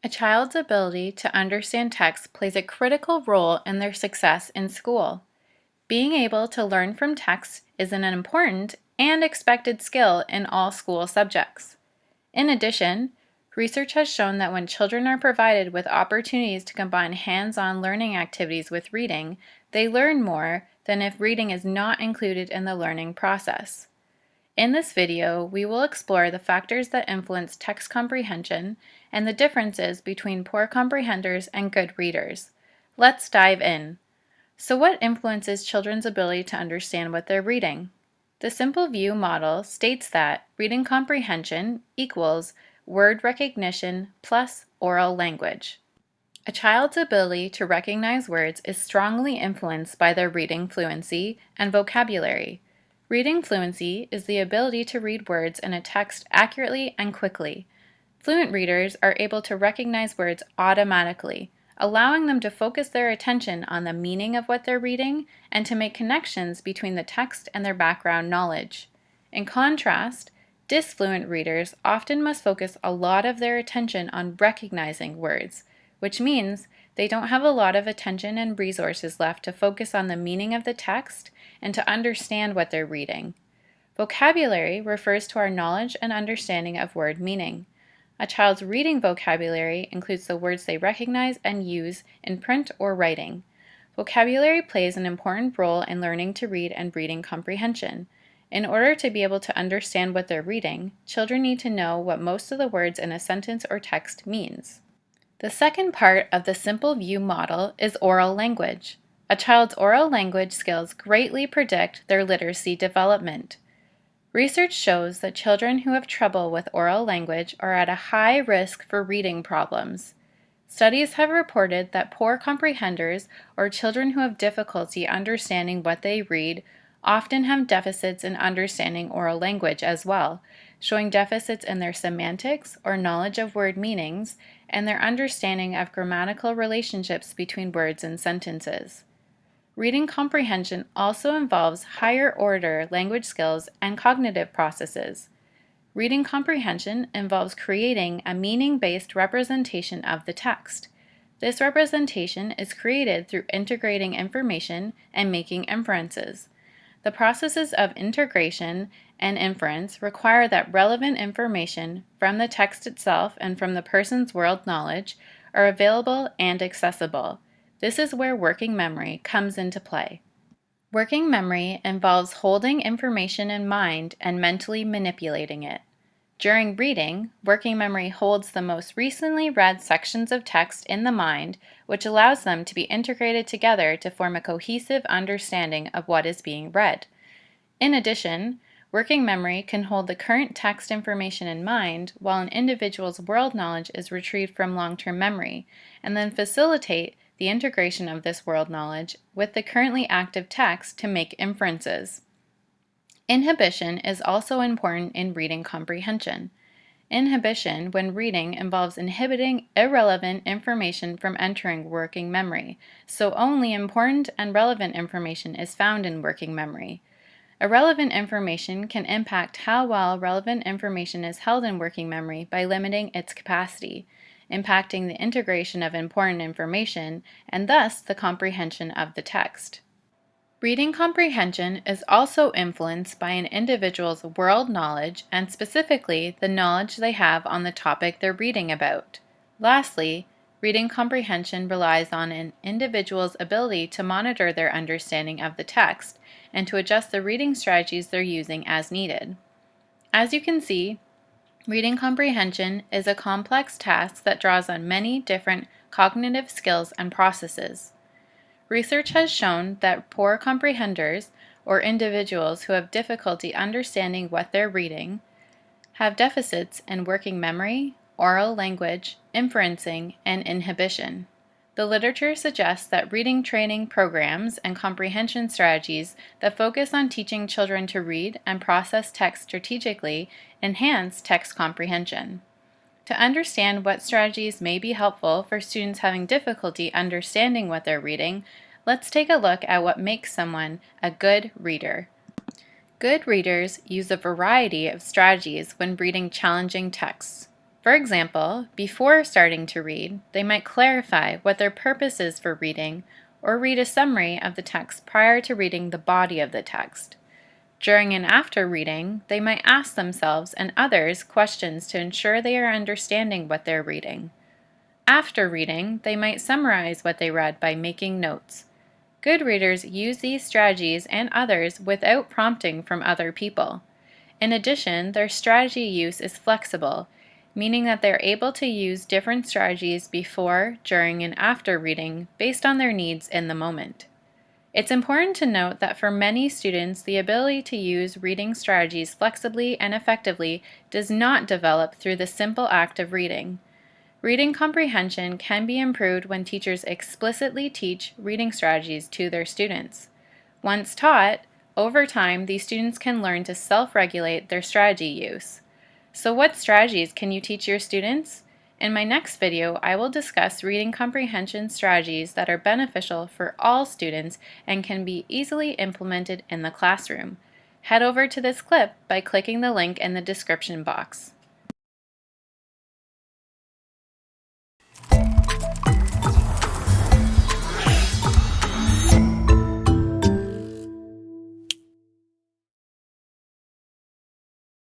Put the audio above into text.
A child's ability to understand text plays a critical role in their success in school. Being able to learn from text is an important and expected skill in all school subjects. In addition, research has shown that when children are provided with opportunities to combine hands-on learning activities with reading, they learn more than if reading is not included in the learning process. In this video, we will explore the factors that influence text comprehension and the differences between poor comprehenders and good readers. Let's dive in. So what influences children's ability to understand what they're reading? The simple view model states that reading comprehension equals word recognition plus oral language. A child's ability to recognize words is strongly influenced by their reading fluency and vocabulary. Reading fluency is the ability to read words in a text accurately and quickly. Fluent readers are able to recognize words automatically, allowing them to focus their attention on the meaning of what they're reading and to make connections between the text and their background knowledge. In contrast, disfluent readers often must focus a lot of their attention on recognizing words, which means they don't have a lot of attention and resources left to focus on the meaning of the text and to understand what they're reading. Vocabulary refers to our knowledge and understanding of word meaning. A child's reading vocabulary includes the words they recognize and use in print or writing. Vocabulary plays an important role in learning to read and reading comprehension. In order to be able to understand what they're reading, children need to know what most of the words in a sentence or text means. The second part of the simple view model is oral language. A child's oral language skills greatly predict their literacy development. Research shows that children who have trouble with oral language are at a high risk for reading problems. Studies have reported that poor comprehenders or children who have difficulty understanding what they read often have deficits in understanding oral language as well, showing deficits in their semantics or knowledge of word meanings and their understanding of grammatical relationships between words and sentences. Reading comprehension also involves higher-order language skills and cognitive processes. Reading comprehension involves creating a meaning-based representation of the text. This representation is created through integrating information and making inferences. The processes of integration and inference require that relevant information from the text itself and from the person's world knowledge are available and accessible. This is where working memory comes into play. Working memory involves holding information in mind and mentally manipulating it. During reading, working memory holds the most recently read sections of text in the mind, which allows them to be integrated together to form a cohesive understanding of what is being read. In addition, working memory can hold the current text information in mind while an individual's world knowledge is retrieved from long-term memory, and then facilitate the integration of this world knowledge with the currently active text to make inferences. Inhibition is also important in reading comprehension. Inhibition, when reading, involves inhibiting irrelevant information from entering working memory, so only important and relevant information is found in working memory. Irrelevant information can impact how well relevant information is held in working memory by limiting its capacity, impacting the integration of important information and thus the comprehension of the text. Reading comprehension is also influenced by an individual's world knowledge and specifically the knowledge they have on the topic they're reading about. Lastly, reading comprehension relies on an individual's ability to monitor their understanding of the text and to adjust the reading strategies they're using as needed. As you can see, reading comprehension is a complex task that draws on many different cognitive skills and processes. Research has shown that poor comprehenders, or individuals who have difficulty understanding what they're reading, have deficits in working memory, oral language, inferencing, and inhibition. The literature suggests that reading training programs and comprehension strategies that focus on teaching children to read and process text strategically enhance text comprehension. To understand what strategies may be helpful for students having difficulty understanding what they're reading, let's take a look at what makes someone a good reader. Good readers use a variety of strategies when reading challenging texts. For example, before starting to read, they might clarify what their purpose is for reading or read a summary of the text prior to reading the body of the text. During and after reading, they might ask themselves and others questions to ensure they are understanding what they're reading. After reading, they might summarize what they read by making notes. Good readers use these strategies and others without prompting from other people. In addition, their strategy use is flexible, meaning that they're able to use different strategies before, during, and after reading based on their needs in the moment. It's important to note that for many students, the ability to use reading strategies flexibly and effectively does not develop through the simple act of reading. Reading comprehension can be improved when teachers explicitly teach reading strategies to their students. Once taught, over time, these students can learn to self-regulate their strategy use. So what strategies can you teach your students? In my next video, I will discuss reading comprehension strategies that are beneficial for all students and can be easily implemented in the classroom. Head over to this clip by clicking the link in the description box.